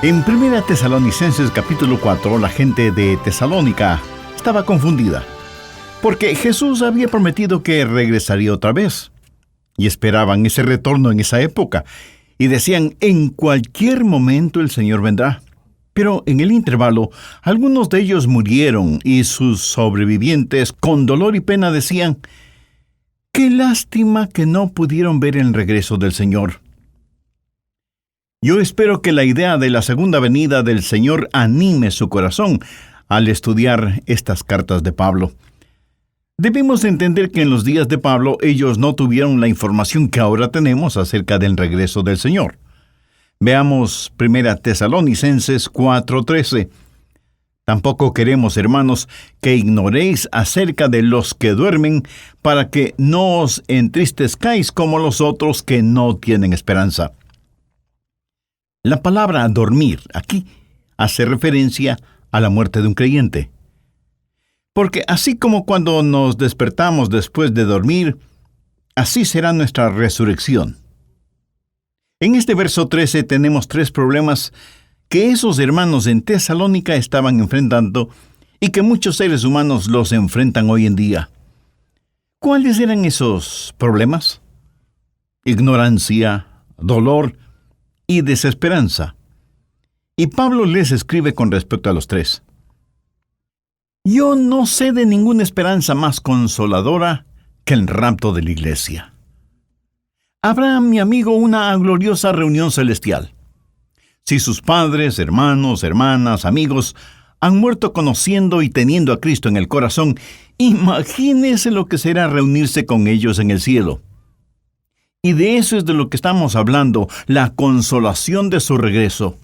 En Primera Tesalonicenses capítulo 4, la gente de Tesalónica estaba confundida, porque Jesús había prometido que regresaría otra vez, y esperaban ese retorno en esa época, y decían, en cualquier momento el Señor vendrá. Pero en el intervalo, algunos de ellos murieron, y sus sobrevivientes, con dolor y pena, decían, qué lástima que no pudieron ver el regreso del Señor. Yo espero que la idea de la segunda venida del Señor anime su corazón al estudiar estas cartas de Pablo. Debemos entender que en los días de Pablo ellos no tuvieron la información que ahora tenemos acerca del regreso del Señor. Veamos 1 Tesalonicenses 4:13. Tampoco queremos, hermanos, que ignoréis acerca de los que duermen, para que no os entristezcáis como los otros que no tienen esperanza. La palabra dormir aquí hace referencia a la muerte de un creyente. Porque así como cuando nos despertamos después de dormir, así será nuestra resurrección. En este verso 13 tenemos 3 problemas que esos hermanos en Tesalónica estaban enfrentando y que muchos seres humanos los enfrentan hoy en día. ¿Cuáles eran esos problemas? Ignorancia, dolor y desesperanza. Y Pablo les escribe con respecto a los 3. Yo no sé de ninguna esperanza más consoladora que el rapto de la iglesia. Habrá, mi amigo, una gloriosa reunión celestial. Si sus padres, hermanos, hermanas, amigos han muerto conociendo y teniendo a Cristo en el corazón, imagínese lo que será reunirse con ellos en el cielo. Y de eso es de lo que estamos hablando, la consolación de su regreso.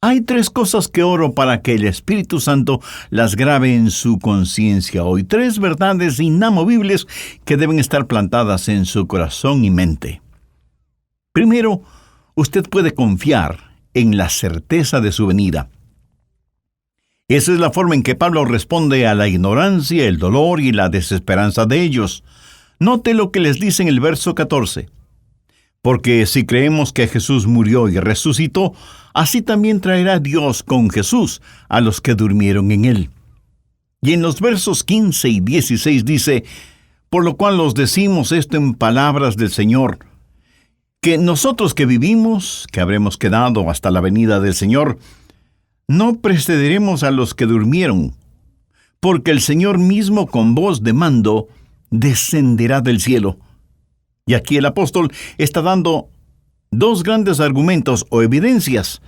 Hay 3 cosas que oro para que el Espíritu Santo las grabe en su conciencia hoy. 3 verdades inamovibles que deben estar plantadas en su corazón y mente. Primero, usted puede confiar en la certeza de su venida. Esa es la forma en que Pablo responde a la ignorancia, el dolor y la desesperanza de ellos. Note lo que les dice en el verso 14. Porque si creemos que Jesús murió y resucitó, así también traerá Dios con Jesús a los que durmieron en él. Y en los versos 15 y 16 dice, por lo cual os decimos esto en palabras del Señor, que nosotros que vivimos, que habremos quedado hasta la venida del Señor, no precederemos a los que durmieron, porque el Señor mismo con voz de mando descenderá del cielo. Y aquí el apóstol está dando 2 grandes argumentos o evidencias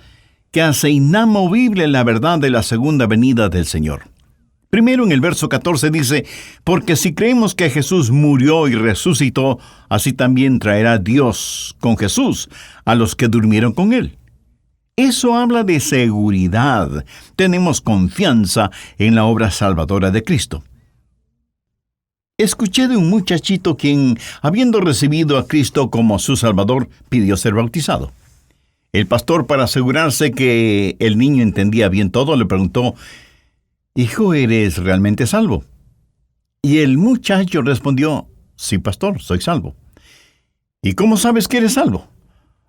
que hace inamovible la verdad de la segunda venida del Señor. Primero, en el verso 14 dice, porque si creemos que Jesús murió y resucitó, así también traerá Dios con Jesús a los que durmieron con él. Eso habla de seguridad. Tenemos confianza en la obra salvadora de Cristo. Escuché de un muchachito quien, habiendo recibido a Cristo como su Salvador, pidió ser bautizado. El pastor, para asegurarse que el niño entendía bien todo, le preguntó, «Hijo, ¿eres realmente salvo?» Y el muchacho respondió, «Sí, pastor, soy salvo». «¿Y cómo sabes que eres salvo?»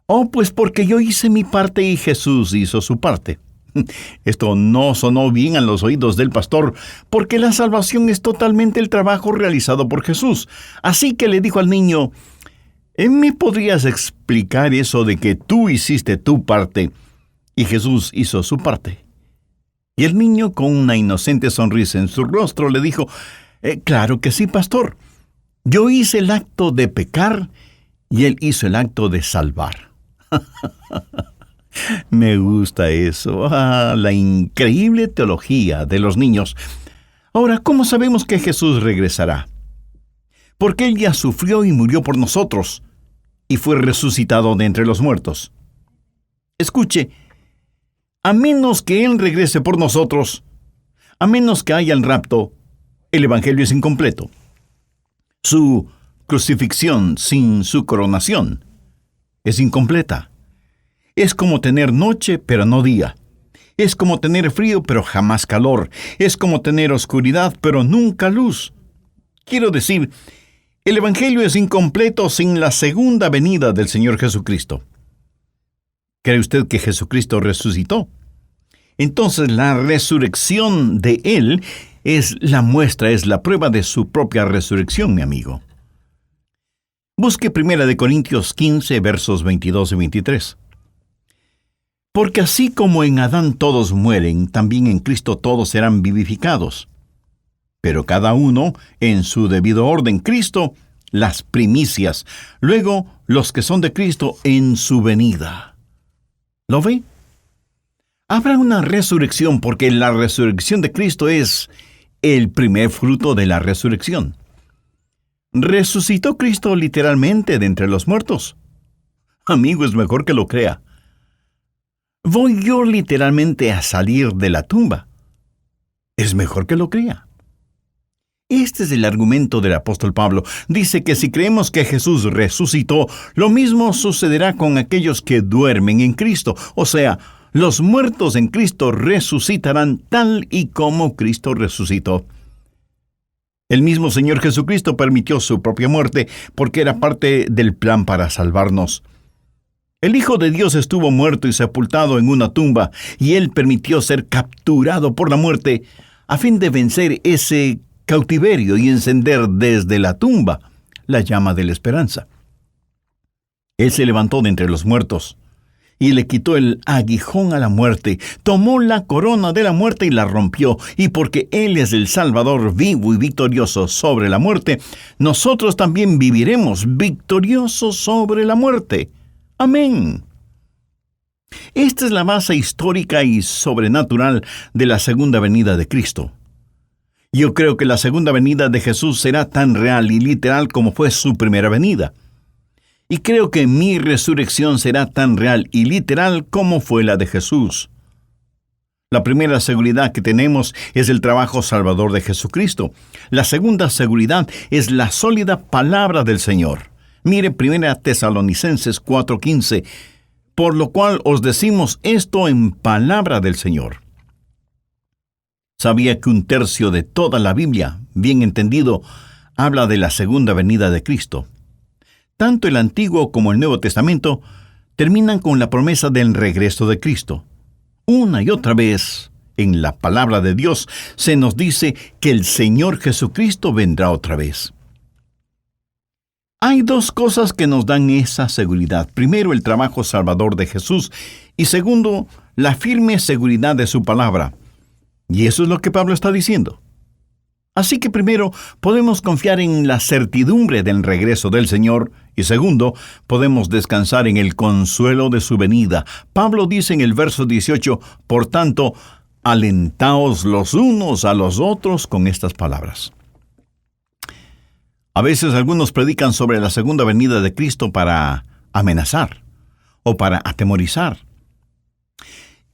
«Oh, pues porque yo hice mi parte y Jesús hizo su parte». Esto no sonó bien a los oídos del pastor, porque la salvación es totalmente el trabajo realizado por Jesús. Así que le dijo al niño, ¿me podrías explicar eso de que tú hiciste tu parte y Jesús hizo su parte? Y el niño, con una inocente sonrisa en su rostro, le dijo, claro que sí, pastor. Yo hice el acto de pecar y él hizo el acto de salvar. Me gusta eso. La increíble teología de los niños. Ahora, ¿cómo sabemos que Jesús regresará? Porque Él ya sufrió y murió por nosotros, y fue resucitado de entre los muertos. Escuche, a menos que Él regrese por nosotros, a menos que haya el rapto, el Evangelio es incompleto. Su crucifixión sin su coronación es incompleta. Es como tener noche, pero no día. Es como tener frío, pero jamás calor. Es como tener oscuridad, pero nunca luz. Quiero decir, el Evangelio es incompleto sin la segunda venida del Señor Jesucristo. ¿Cree usted que Jesucristo resucitó? Entonces la resurrección de Él es la muestra, es la prueba de su propia resurrección, mi amigo. Busque 1 Corintios 15, versos 22 y 23. Porque así como en Adán todos mueren, también en Cristo todos serán vivificados. Pero cada uno en su debido orden. Cristo, las primicias. Luego, los que son de Cristo en su venida. ¿Lo ve? Habrá una resurrección porque la resurrección de Cristo es el primer fruto de la resurrección. ¿Resucitó Cristo literalmente de entre los muertos? Amigo, es mejor que lo crea. ¿Voy yo literalmente a salir de la tumba? Es mejor que lo crea. Este es el argumento del apóstol Pablo. Dice que si creemos que Jesús resucitó, lo mismo sucederá con aquellos que duermen en Cristo. O sea, los muertos en Cristo resucitarán tal y como Cristo resucitó. El mismo Señor Jesucristo permitió su propia muerte porque era parte del plan para salvarnos. El Hijo de Dios estuvo muerto y sepultado en una tumba, y Él permitió ser capturado por la muerte a fin de vencer ese cautiverio y encender desde la tumba la llama de la esperanza. Él se levantó de entre los muertos y le quitó el aguijón a la muerte, tomó la corona de la muerte y la rompió, y porque Él es el Salvador vivo y victorioso sobre la muerte, nosotros también viviremos victoriosos sobre la muerte. Amén. Esta es la base histórica y sobrenatural de la segunda venida de Cristo. Yo creo que la segunda venida de Jesús será tan real y literal como fue su primera venida. Y creo que mi resurrección será tan real y literal como fue la de Jesús. La primera seguridad que tenemos es el trabajo salvador de Jesucristo. La segunda seguridad es la sólida palabra del Señor. Mire 1 Tesalonicenses 4:15, por lo cual os decimos esto en palabra del Señor. ¿Sabía que 1/3 de toda la Biblia, bien entendido, habla de la segunda venida de Cristo? Tanto el Antiguo como el Nuevo Testamento terminan con la promesa del regreso de Cristo. Una y otra vez, en la palabra de Dios, se nos dice que el Señor Jesucristo vendrá otra vez. Hay dos cosas que nos dan esa seguridad. Primero, el trabajo salvador de Jesús, y segundo, la firme seguridad de su palabra. Y eso es lo que Pablo está diciendo. Así que primero, podemos confiar en la certidumbre del regreso del Señor, y segundo, podemos descansar en el consuelo de su venida. Pablo dice en el verso 18, por tanto, alentaos los unos a los otros con estas palabras. A veces algunos predican sobre la segunda venida de Cristo para amenazar o para atemorizar.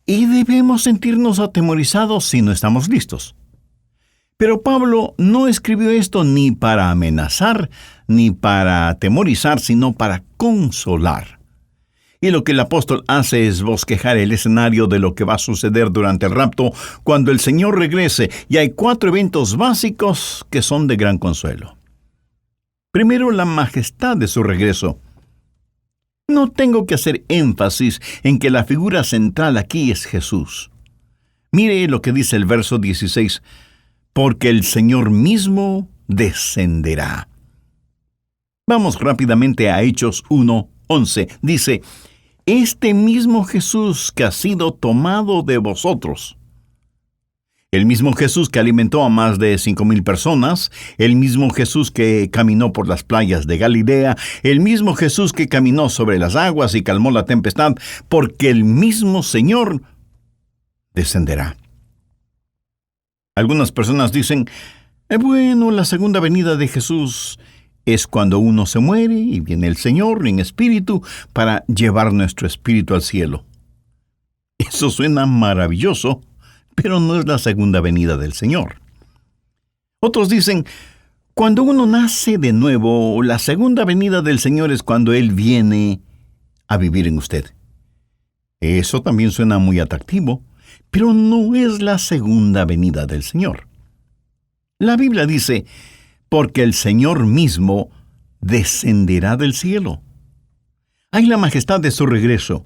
Y debemos sentirnos atemorizados si no estamos listos. Pero Pablo no escribió esto ni para amenazar, ni para atemorizar, sino para consolar. Y lo que el apóstol hace es bosquejar el escenario de lo que va a suceder durante el rapto cuando el Señor regrese, y hay 4 eventos básicos que son de gran consuelo. Primero, la majestad de su regreso. No tengo que hacer énfasis en que la figura central aquí es Jesús. Mire lo que dice el verso 16, porque el Señor mismo descenderá. Vamos rápidamente a Hechos 1:11. Dice, este mismo Jesús que ha sido tomado de vosotros. El mismo Jesús que alimentó a más de 5,000 personas, el mismo Jesús que caminó por las playas de Galilea, el mismo Jesús que caminó sobre las aguas y calmó la tempestad, porque el mismo Señor descenderá. Algunas personas dicen, bueno, la segunda venida de Jesús es cuando uno se muere y viene el Señor en espíritu para llevar nuestro espíritu al cielo. Eso suena maravilloso, pero no es la segunda venida del Señor. Otros dicen, cuando uno nace de nuevo, la segunda venida del Señor es cuando Él viene a vivir en usted. Eso también suena muy atractivo, pero no es la segunda venida del Señor. La Biblia dice, porque el Señor mismo descenderá del cielo. Hay la majestad de su regreso.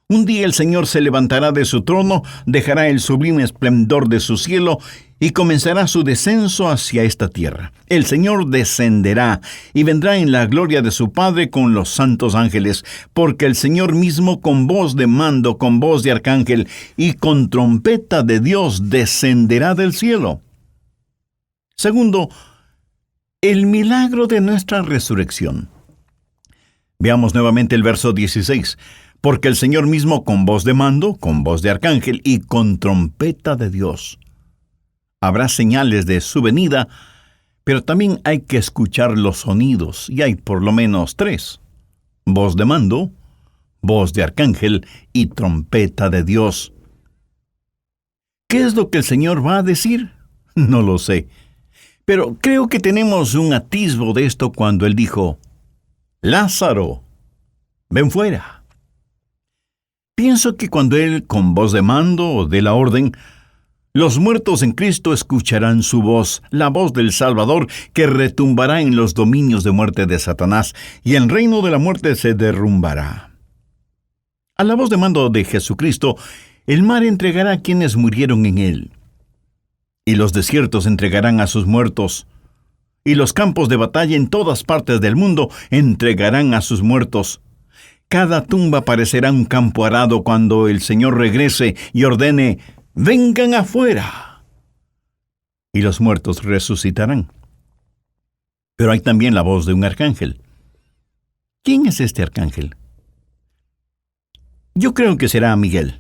Un día el Señor se levantará de su trono, dejará el sublime esplendor de su cielo y comenzará su descenso hacia esta tierra. El Señor descenderá y vendrá en la gloria de su Padre con los santos ángeles, porque el Señor mismo con voz de mando, con voz de arcángel y con trompeta de Dios descenderá del cielo. Segundo, el milagro de nuestra resurrección. Veamos nuevamente el verso 16. Porque el Señor mismo con voz de mando, con voz de arcángel y con trompeta de Dios. Habrá señales de su venida, pero también hay que escuchar los sonidos, y hay por lo menos 3. Voz de mando, voz de arcángel y trompeta de Dios. ¿Qué es lo que el Señor va a decir? No lo sé, pero creo que tenemos un atisbo de esto cuando Él dijo, Lázaro, ven fuera. Pienso que cuando Él, con voz de mando, dé la orden, los muertos en Cristo escucharán su voz, la voz del Salvador, que retumbará en los dominios de muerte de Satanás, y el reino de la muerte se derrumbará. A la voz de mando de Jesucristo, el mar entregará a quienes murieron en él, y los desiertos entregarán a sus muertos, y los campos de batalla en todas partes del mundo entregarán a sus muertos. Cada tumba parecerá un campo arado cuando el Señor regrese y ordene, ¡vengan afuera! Y los muertos resucitarán. Pero hay también la voz de un arcángel. ¿Quién es este arcángel? Yo creo que será Miguel.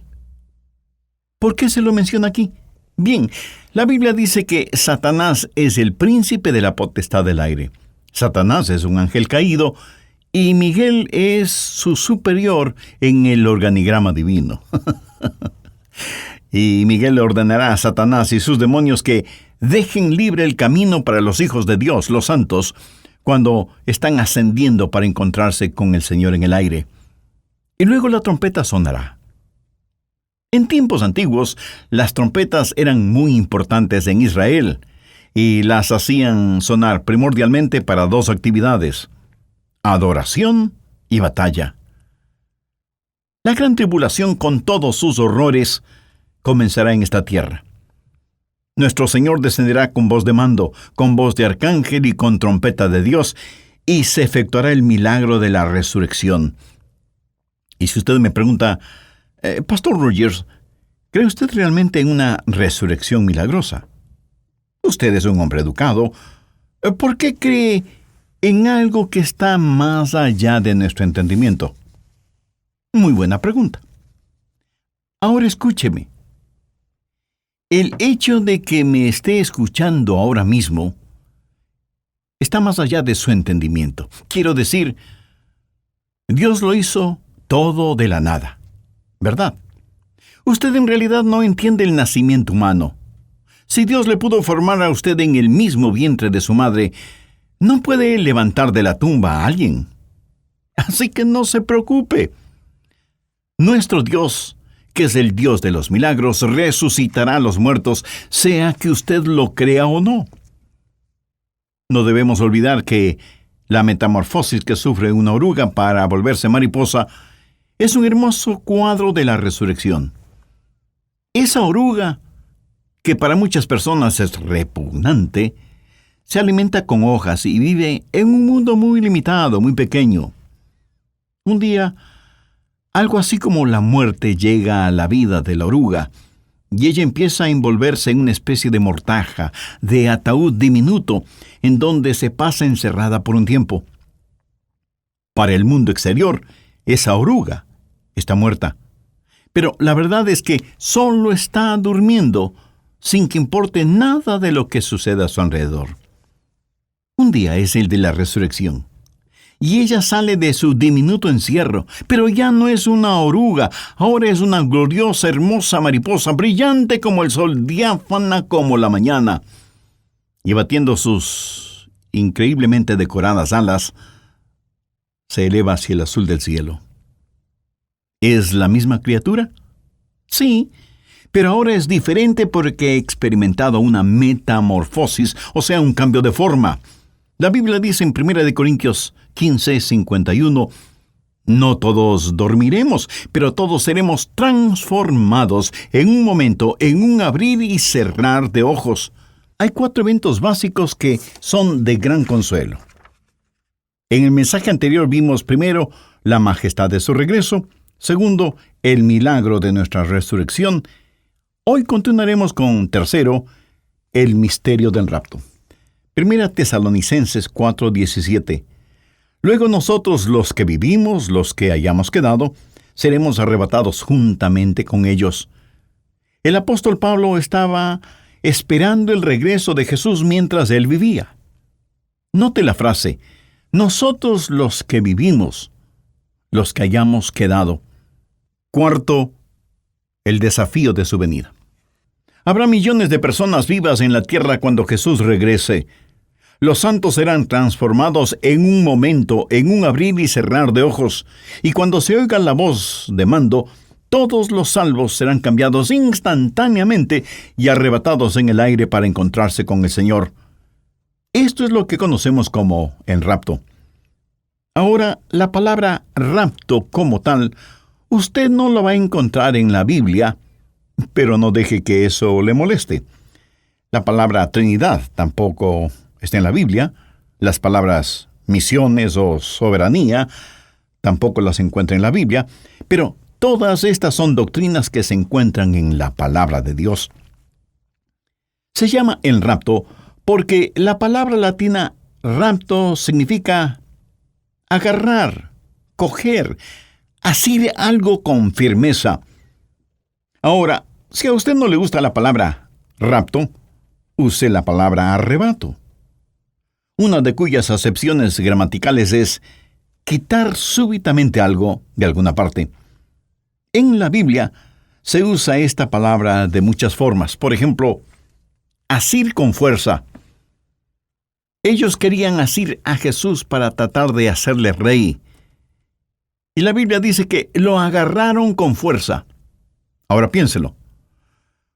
¿Por qué se lo menciona aquí? Bien, la Biblia dice que Satanás es el príncipe de la potestad del aire. Satanás es un ángel caído, y Miguel es su superior en el organigrama divino. Y Miguel le ordenará a Satanás y sus demonios que dejen libre el camino para los hijos de Dios, los santos, cuando están ascendiendo para encontrarse con el Señor en el aire. Y luego la trompeta sonará. En tiempos antiguos, las trompetas eran muy importantes en Israel y las hacían sonar primordialmente para 2 actividades: adoración y batalla. La gran tribulación con todos sus horrores comenzará en esta tierra. Nuestro Señor descenderá con voz de mando, con voz de arcángel y con trompeta de Dios, y se efectuará el milagro de la resurrección. Y si usted me pregunta, Pastor Rogers, ¿cree usted realmente en una resurrección milagrosa? Usted es un hombre educado. ¿Por qué cree en algo que está más allá de nuestro entendimiento? Muy buena pregunta. Ahora escúcheme. El hecho de que me esté escuchando ahora mismo está más allá de su entendimiento. Quiero decir, Dios lo hizo todo de la nada, ¿verdad? Usted en realidad no entiende el nacimiento humano. Si Dios le pudo formar a usted en el mismo vientre de su madre, no puede levantar de la tumba a alguien. Así que no se preocupe. Nuestro Dios, que es el Dios de los milagros, resucitará a los muertos, sea que usted lo crea o no. No debemos olvidar que la metamorfosis que sufre una oruga para volverse mariposa es un hermoso cuadro de la resurrección. Esa oruga, que para muchas personas es repugnante, se alimenta con hojas y vive en un mundo muy limitado, muy pequeño. Un día, algo así como la muerte llega a la vida de la oruga, y ella empieza a envolverse en una especie de mortaja, de ataúd diminuto, en donde se pasa encerrada por un tiempo. Para el mundo exterior, esa oruga está muerta. Pero la verdad es que solo está durmiendo, sin que importe nada de lo que suceda a su alrededor. Un día es el de la resurrección, y ella sale de su diminuto encierro, pero ya no es una oruga, ahora es una gloriosa, hermosa mariposa, brillante como el sol, diáfana como la mañana, y batiendo sus increíblemente decoradas alas, se eleva hacia el azul del cielo. ¿Es la misma criatura? Sí, pero ahora es diferente porque he experimentado una metamorfosis, o sea, un cambio de forma. La Biblia dice en 1 Corintios 15:51, No todos dormiremos, pero todos seremos transformados en un momento, en un abrir y cerrar de ojos. Hay 4 eventos básicos que son de gran consuelo. En el mensaje anterior vimos primero la majestad de su regreso, segundo, el milagro de nuestra resurrección. Hoy continuaremos con tercero, el misterio del rapto. Primera Tesalonicenses 4:17. Luego nosotros, los que vivimos, los que hayamos quedado, seremos arrebatados juntamente con ellos. El apóstol Pablo estaba esperando el regreso de Jesús mientras él vivía. Note la frase, nosotros los que vivimos, los que hayamos quedado. Cuarto, el desafío de su venida. Habrá millones de personas vivas en la tierra cuando Jesús regrese. Los santos serán transformados en un momento, en un abrir y cerrar de ojos, y cuando se oiga la voz de mando, todos los salvos serán cambiados instantáneamente y arrebatados en el aire para encontrarse con el Señor. Esto es lo que conocemos como el rapto. Ahora, la palabra rapto como tal, usted no la va a encontrar en la Biblia, pero no deje que eso le moleste. La palabra Trinidad tampoco está en la Biblia. Las palabras misiones o soberanía tampoco las encuentra en la Biblia, pero todas estas son doctrinas que se encuentran en la palabra de Dios. Se llama el rapto porque la palabra latina rapto significa agarrar, coger, asir algo con firmeza. Ahora, si a usted no le gusta la palabra rapto, use la palabra arrebato. Una de cuyas acepciones gramaticales es quitar súbitamente algo de alguna parte. En la Biblia se usa esta palabra de muchas formas. Por ejemplo, asir con fuerza. Ellos querían asir a Jesús para tratar de hacerle rey. Y la Biblia dice que lo agarraron con fuerza. Ahora piénselo.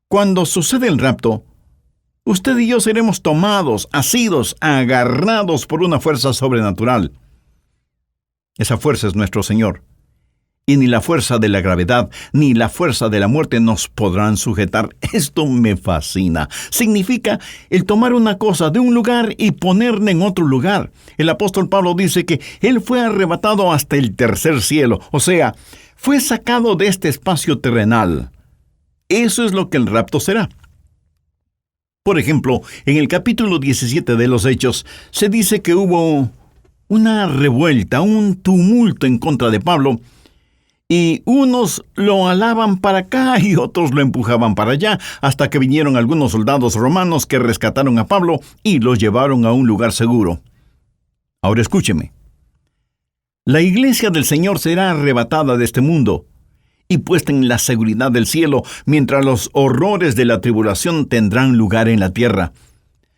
Cuando sucede el rapto, usted y yo seremos tomados, asidos, agarrados por una fuerza sobrenatural. Esa fuerza es nuestro Señor. Y ni la fuerza de la gravedad, ni la fuerza de la muerte nos podrán sujetar. Esto me fascina. Significa el tomar una cosa de un lugar y ponerla en otro lugar. El apóstol Pablo dice que él fue arrebatado hasta el tercer cielo. O sea, fue sacado de este espacio terrenal. Eso es lo que el rapto será. Por ejemplo, en el capítulo 17 de los Hechos, se dice que hubo una revuelta, un tumulto en contra de Pablo, y unos lo alaban para acá y otros lo empujaban para allá, hasta que vinieron algunos soldados romanos que rescataron a Pablo y lo llevaron a un lugar seguro. Ahora escúcheme. La iglesia del Señor será arrebatada de este mundo y puesta en la seguridad del cielo, mientras los horrores de la tribulación tendrán lugar en la tierra.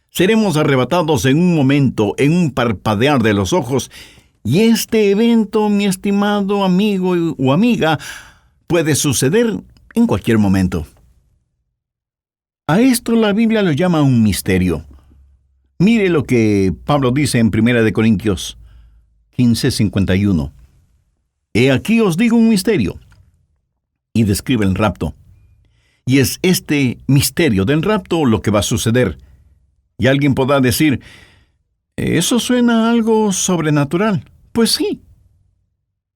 Seremos arrebatados en un momento, en un parpadear de los ojos, y este evento, mi estimado amigo o amiga, puede suceder en cualquier momento. A esto la Biblia lo llama un misterio. Mire lo que Pablo dice en 1 Corintios 15:51. He aquí os digo un misterio. Y describe el rapto. Y es este misterio del rapto lo que va a suceder. Y alguien podrá decir, ¿eso suena a algo sobrenatural? Pues sí.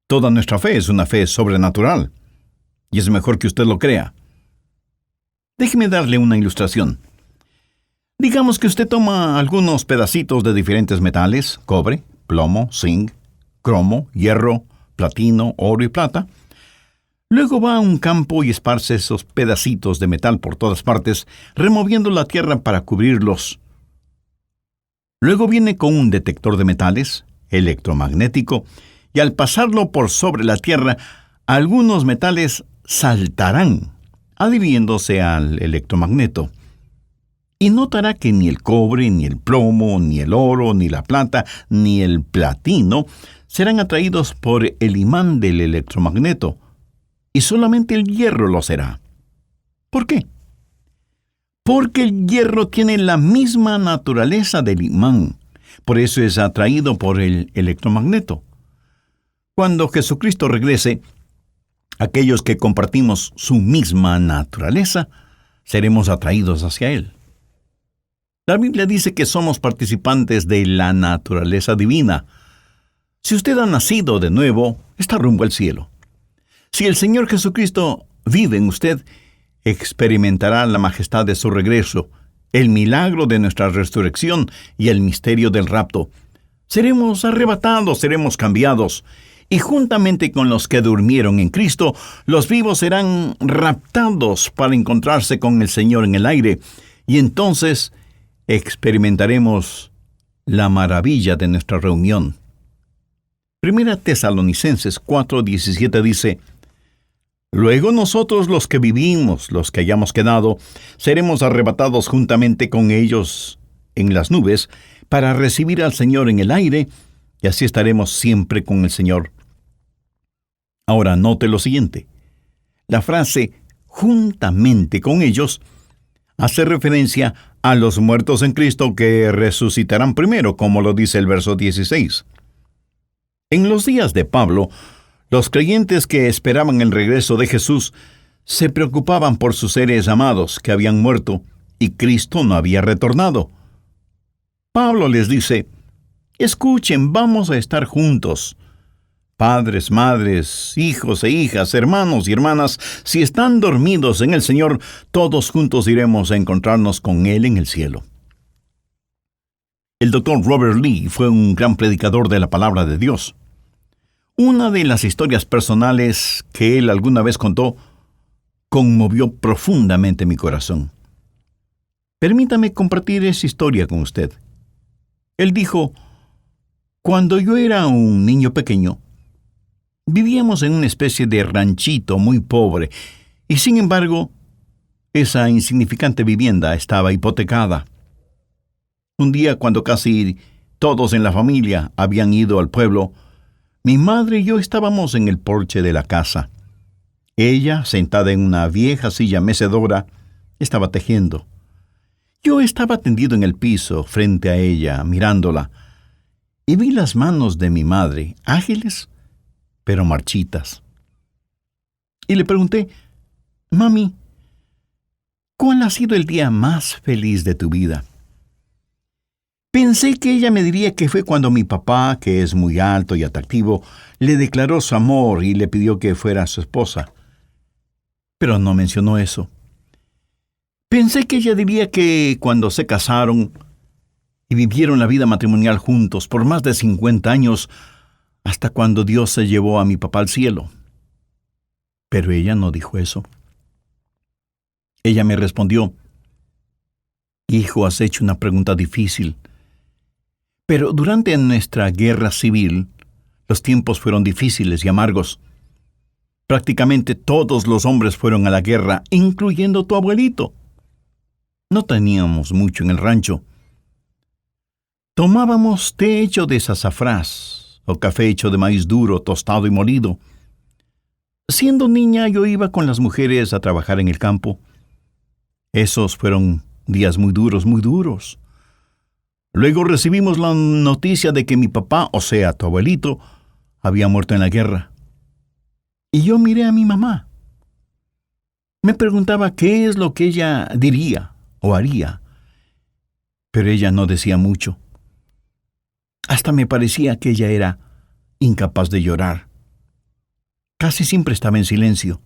Toda nuestra fe es una fe sobrenatural. Y es mejor que usted lo crea. Déjeme darle una ilustración. Digamos que usted toma algunos pedacitos de diferentes metales, cobre, plomo, zinc, cromo, hierro, platino, oro y plata. Luego va a un campo y esparce esos pedacitos de metal por todas partes, removiendo la tierra para cubrirlos. Luego viene con un detector de metales, electromagnético, y al pasarlo por sobre la tierra, algunos metales saltarán, adhiriéndose al electromagneto. Y notará que ni el cobre, ni el plomo, ni el oro, ni la plata, ni el platino serán atraídos por el imán del electromagneto, y solamente el hierro lo será. ¿Por qué? Porque el hierro tiene la misma naturaleza del imán. Por eso es atraído por el electromagneto. Cuando Jesucristo regrese, aquellos que compartimos su misma naturaleza, seremos atraídos hacia Él. La Biblia dice que somos participantes de la naturaleza divina. Si usted ha nacido de nuevo, está rumbo al cielo. Si el Señor Jesucristo vive en usted, experimentará la majestad de su regreso, el milagro de nuestra resurrección y el misterio del rapto. Seremos arrebatados, seremos cambiados, y juntamente con los que durmieron en Cristo, los vivos serán raptados para encontrarse con el Señor en el aire, y entonces experimentaremos la maravilla de nuestra reunión. Primera Tesalonicenses 4:17 dice: Luego nosotros los que vivimos, los que hayamos quedado, seremos arrebatados juntamente con ellos en las nubes para recibir al Señor en el aire, y así estaremos siempre con el Señor. Ahora note lo siguiente. La frase juntamente con ellos hace referencia a los muertos en Cristo que resucitarán primero, como lo dice el verso 16. En los días de Pablo, los creyentes que esperaban el regreso de Jesús se preocupaban por sus seres amados que habían muerto y Cristo no había retornado. Pablo les dice: escuchen, vamos a estar juntos. Padres, madres, hijos e hijas, hermanos y hermanas, si están dormidos en el Señor, todos juntos iremos a encontrarnos con Él en el cielo. El Dr. Robert Lee fue un gran predicador de la palabra de Dios. Una de las historias personales que él alguna vez contó conmovió profundamente mi corazón. Permítame compartir esa historia con usted. Él dijo: cuando yo era un niño pequeño, vivíamos en una especie de ranchito muy pobre, y sin embargo, esa insignificante vivienda estaba hipotecada. Un día, cuando casi todos en la familia habían ido al pueblo, mi madre y yo estábamos en el porche de la casa. Ella, sentada en una vieja silla mecedora, estaba tejiendo. Yo estaba tendido en el piso frente a ella, mirándola, y vi las manos de mi madre, ágiles, pero marchitas. Y le pregunté: Mami, ¿cuál ha sido el día más feliz de tu vida? Pensé que ella me diría que fue cuando mi papá, que es muy alto y atractivo, le declaró su amor y le pidió que fuera su esposa. Pero no mencionó eso. Pensé que ella diría que cuando se casaron y vivieron la vida matrimonial juntos por más de 50 años, hasta cuando Dios se llevó a mi papá al cielo. Pero ella no dijo eso. Ella me respondió: Hijo, has hecho una pregunta difícil. Pero durante nuestra guerra civil, los tiempos fueron difíciles y amargos. Prácticamente todos los hombres fueron a la guerra, incluyendo tu abuelito. No teníamos mucho en el rancho. Tomábamos té hecho de sazafrás o café hecho de maíz duro, tostado y molido. Siendo niña, yo iba con las mujeres a trabajar en el campo. Esos fueron días muy duros, muy duros. Luego recibimos la noticia de que mi papá, o sea, tu abuelito, había muerto en la guerra. Y yo miré a mi mamá. Me preguntaba qué es lo que ella diría o haría. Pero ella no decía mucho. Hasta me parecía que ella era incapaz de llorar. Casi siempre estaba en silencio.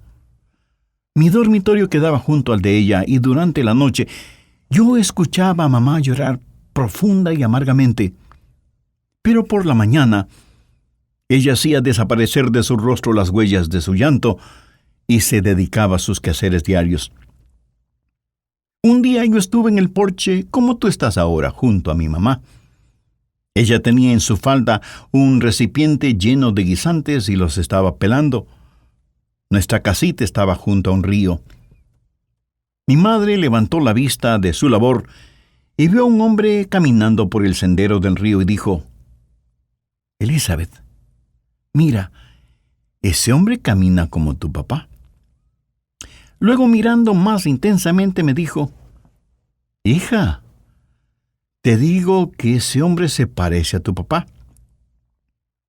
Mi dormitorio quedaba junto al de ella y durante la noche yo escuchaba a mamá llorar profunda y amargamente. Pero por la mañana, ella hacía desaparecer de su rostro las huellas de su llanto y se dedicaba a sus quehaceres diarios. Un día yo estuve en el porche, como tú estás ahora, junto a mi mamá. Ella tenía en su falda un recipiente lleno de guisantes y los estaba pelando. Nuestra casita estaba junto a un río. Mi madre levantó la vista de su labor y vio a un hombre caminando por el sendero del río y dijo: Elizabeth, mira, ese hombre camina como tu papá. Luego, mirando más intensamente, me dijo: Hija, te digo que ese hombre se parece a tu papá.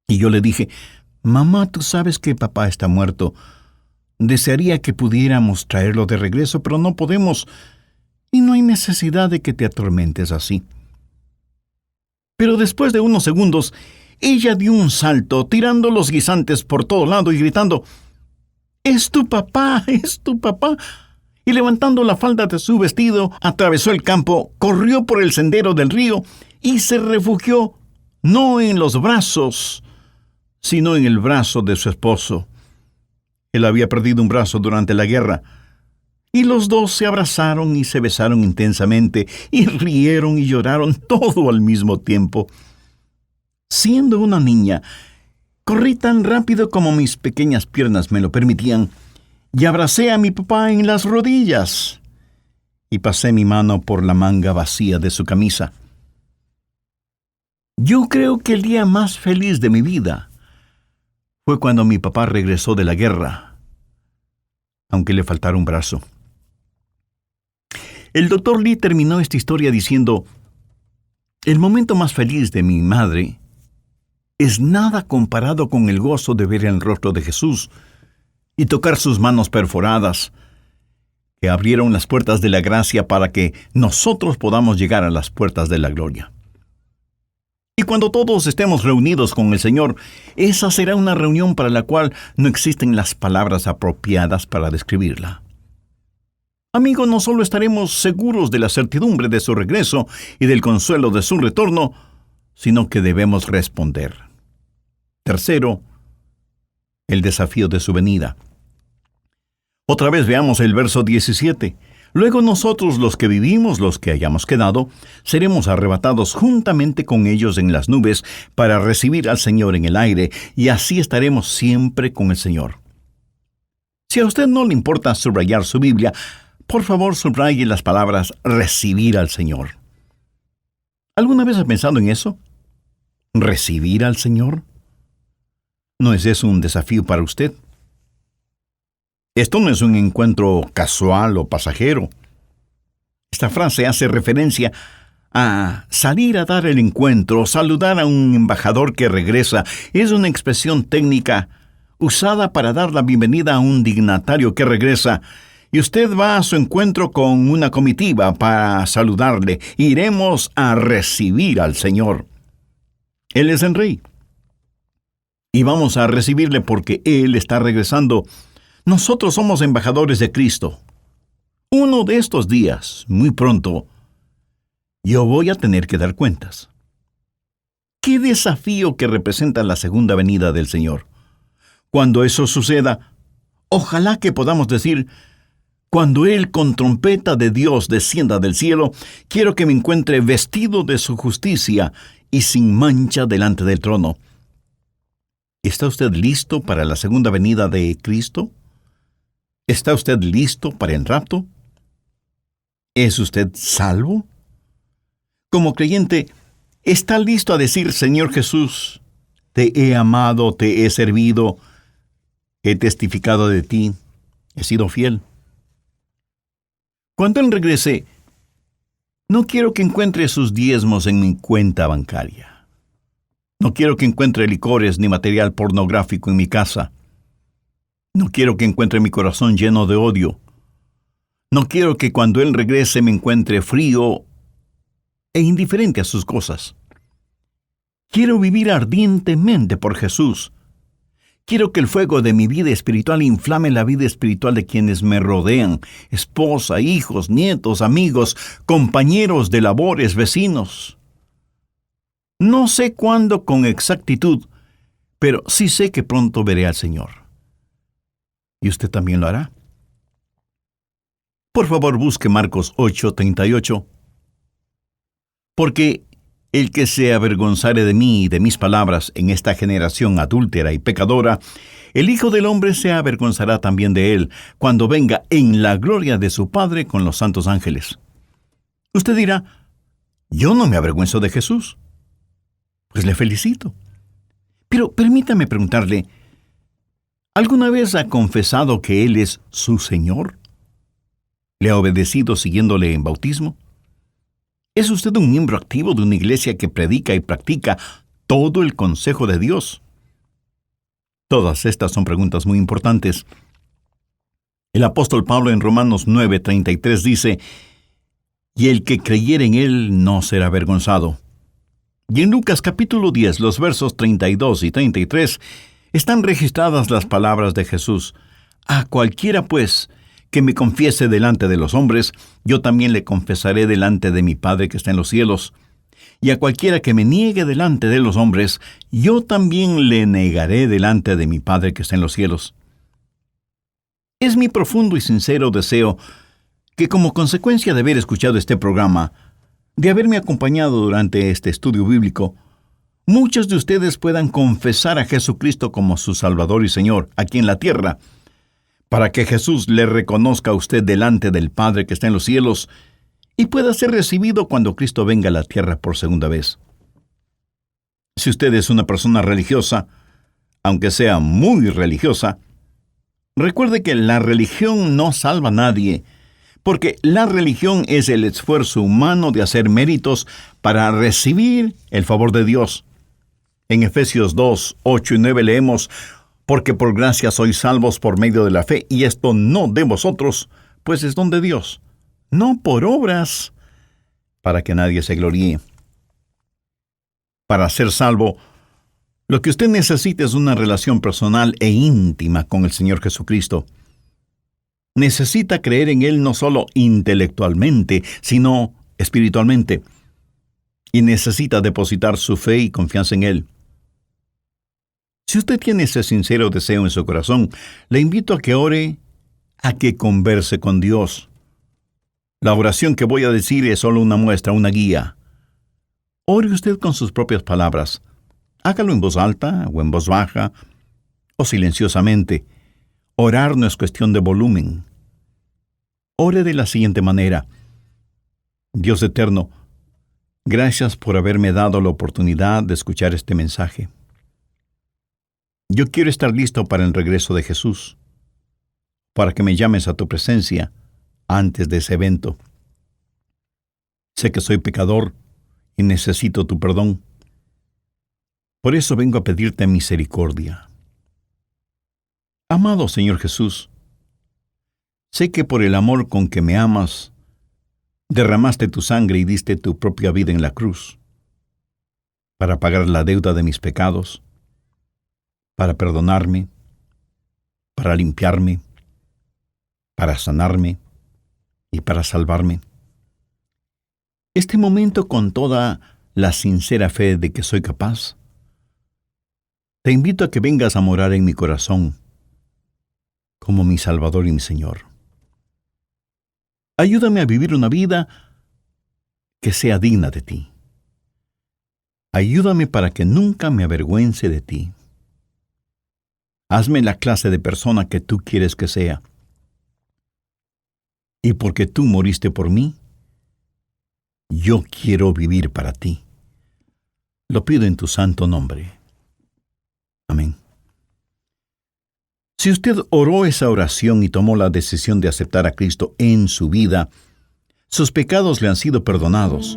Y yo le dije: Mamá, tú sabes que papá está muerto. Desearía que pudiéramos traerlo de regreso, pero no podemos, y no hay necesidad de que te atormentes así. Pero después de unos segundos, ella dio un salto, tirando los guisantes por todo lado y gritando: «¡Es tu papá! ¡Es tu papá!». Y levantando la falda de su vestido, atravesó el campo, corrió por el sendero del río y se refugió no en los brazos, sino en el brazo de su esposo. Él había perdido un brazo durante la guerra, y los dos se abrazaron y se besaron intensamente, y rieron y lloraron todo al mismo tiempo. Siendo una niña, corrí tan rápido como mis pequeñas piernas me lo permitían, y abracé a mi papá en las rodillas, y pasé mi mano por la manga vacía de su camisa. Yo creo que el día más feliz de mi vida fue cuando mi papá regresó de la guerra, aunque le faltara un brazo. El doctor Lee terminó esta historia diciendo: «El momento más feliz de mi madre es nada comparado con el gozo de ver el rostro de Jesús y tocar sus manos perforadas, que abrieron las puertas de la gracia para que nosotros podamos llegar a las puertas de la gloria». Y cuando todos estemos reunidos con el Señor, esa será una reunión para la cual no existen las palabras apropiadas para describirla. Amigo, no solo estaremos seguros de la certidumbre de su regreso y del consuelo de su retorno, sino que debemos responder. Tercero, el desafío de su venida. Otra vez veamos el verso 17. «Luego nosotros, los que vivimos, los que hayamos quedado, seremos arrebatados juntamente con ellos en las nubes para recibir al Señor en el aire, y así estaremos siempre con el Señor». Si a usted no le importa subrayar su Biblia, por favor subraye las palabras «recibir al Señor». ¿Alguna vez ha pensado en eso? ¿Recibir al Señor? ¿No es eso un desafío para usted? Esto no es un encuentro casual o pasajero. Esta frase hace referencia a salir a dar el encuentro, saludar a un embajador que regresa. Es una expresión técnica usada para dar la bienvenida a un dignatario que regresa. Y usted va a su encuentro con una comitiva para saludarle. Iremos a recibir al Señor. Él es el Rey. Y vamos a recibirle porque Él está regresando. Nosotros somos embajadores de Cristo. Uno de estos días, muy pronto, yo voy a tener que dar cuentas. ¡Qué desafío que representa la segunda venida del Señor! Cuando eso suceda, ojalá que podamos decir: «Cuando Él con trompeta de Dios descienda del cielo, quiero que me encuentre vestido de su justicia y sin mancha delante del trono». ¿Está usted listo para la segunda venida de Cristo? ¿Está usted listo para el rapto? ¿Es usted salvo? Como creyente, ¿está listo a decir: «Señor Jesús, te he amado, te he servido, he testificado de ti, he sido fiel»? Cuando Él regrese, no quiero que encuentre sus diezmos en mi cuenta bancaria. No quiero que encuentre licores ni material pornográfico en mi casa. No quiero que encuentre mi corazón lleno de odio. No quiero que cuando Él regrese me encuentre frío e indiferente a sus cosas. Quiero vivir ardientemente por Jesús. Quiero que el fuego de mi vida espiritual inflame la vida espiritual de quienes me rodean: esposa, hijos, nietos, amigos, compañeros de labores, vecinos. No sé cuándo con exactitud, pero sí sé que pronto veré al Señor. ¿Y usted también lo hará? Por favor, busque Marcos 8:38. «Porque el que se avergonzare de mí y de mis palabras en esta generación adúltera y pecadora, el Hijo del Hombre se avergonzará también de él, cuando venga en la gloria de su Padre con los santos ángeles». Usted dirá: «Yo no me avergüenzo de Jesús». Pues le felicito. Pero permítame preguntarle, ¿alguna vez ha confesado que Él es su Señor? ¿Le ha obedecido siguiéndole en bautismo? ¿Es usted un miembro activo de una iglesia que predica y practica todo el consejo de Dios? Todas estas son preguntas muy importantes. El apóstol Pablo en Romanos 9:33 dice: «Y el que creyere en él no será avergonzado». Y en Lucas capítulo 10, los versos 32 y 33, están registradas las palabras de Jesús: «A cualquiera, pues, que me confiese delante de los hombres, yo también le confesaré delante de mi Padre que está en los cielos. Y a cualquiera que me niegue delante de los hombres, yo también le negaré delante de mi Padre que está en los cielos». Es mi profundo y sincero deseo que, como consecuencia de haber escuchado este programa, de haberme acompañado durante este estudio bíblico, muchos de ustedes puedan confesar a Jesucristo como su Salvador y Señor aquí en la tierra, para que Jesús le reconozca a usted delante del Padre que está en los cielos y pueda ser recibido cuando Cristo venga a la tierra por segunda vez. Si usted es una persona religiosa, aunque sea muy religiosa, recuerde que la religión no salva a nadie, porque la religión es el esfuerzo humano de hacer méritos para recibir el favor de Dios. En Efesios 2, 8 y 9 leemos: «Porque por gracia sois salvos por medio de la fe, y esto no de vosotros, pues es don de Dios, no por obras, para que nadie se gloríe». Para ser salvo, lo que usted necesita es una relación personal e íntima con el Señor Jesucristo. Necesita creer en Él no solo intelectualmente, sino espiritualmente. Y necesita depositar su fe y confianza en Él. Si usted tiene ese sincero deseo en su corazón, le invito a que ore, a que converse con Dios. La oración que voy a decir es solo una muestra, una guía. Ore usted con sus propias palabras. Hágalo en voz alta o en voz baja o silenciosamente. Orar no es cuestión de volumen. Ore de la siguiente manera: Dios eterno, gracias por haberme dado la oportunidad de escuchar este mensaje. Yo quiero estar listo para el regreso de Jesús, para que me llames a tu presencia antes de ese evento. Sé que soy pecador y necesito tu perdón. Por eso vengo a pedirte misericordia. Amado Señor Jesús, sé que por el amor con que me amas, derramaste tu sangre y diste tu propia vida en la cruz, para pagar la deuda de mis pecados, para perdonarme, para limpiarme, para sanarme y para salvarme. Este momento, con toda la sincera fe de que soy capaz, te invito a que vengas a morar en mi corazón como mi Salvador y mi Señor. Ayúdame a vivir una vida que sea digna de ti. Ayúdame para que nunca me avergüence de ti. Hazme la clase de persona que tú quieres que sea. Y porque tú moriste por mí, yo quiero vivir para ti. Lo pido en tu santo nombre. Amén. Si usted oró esa oración y tomó la decisión de aceptar a Cristo en su vida, sus pecados le han sido perdonados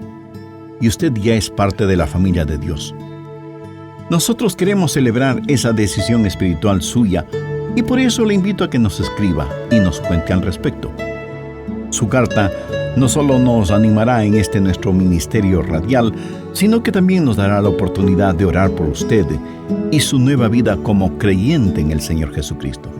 y usted ya es parte de la familia de Dios. Nosotros queremos celebrar esa decisión espiritual suya y por eso le invito a que nos escriba y nos cuente al respecto. Su carta no solo nos animará en este nuestro ministerio radial, sino que también nos dará la oportunidad de orar por usted y su nueva vida como creyente en el Señor Jesucristo.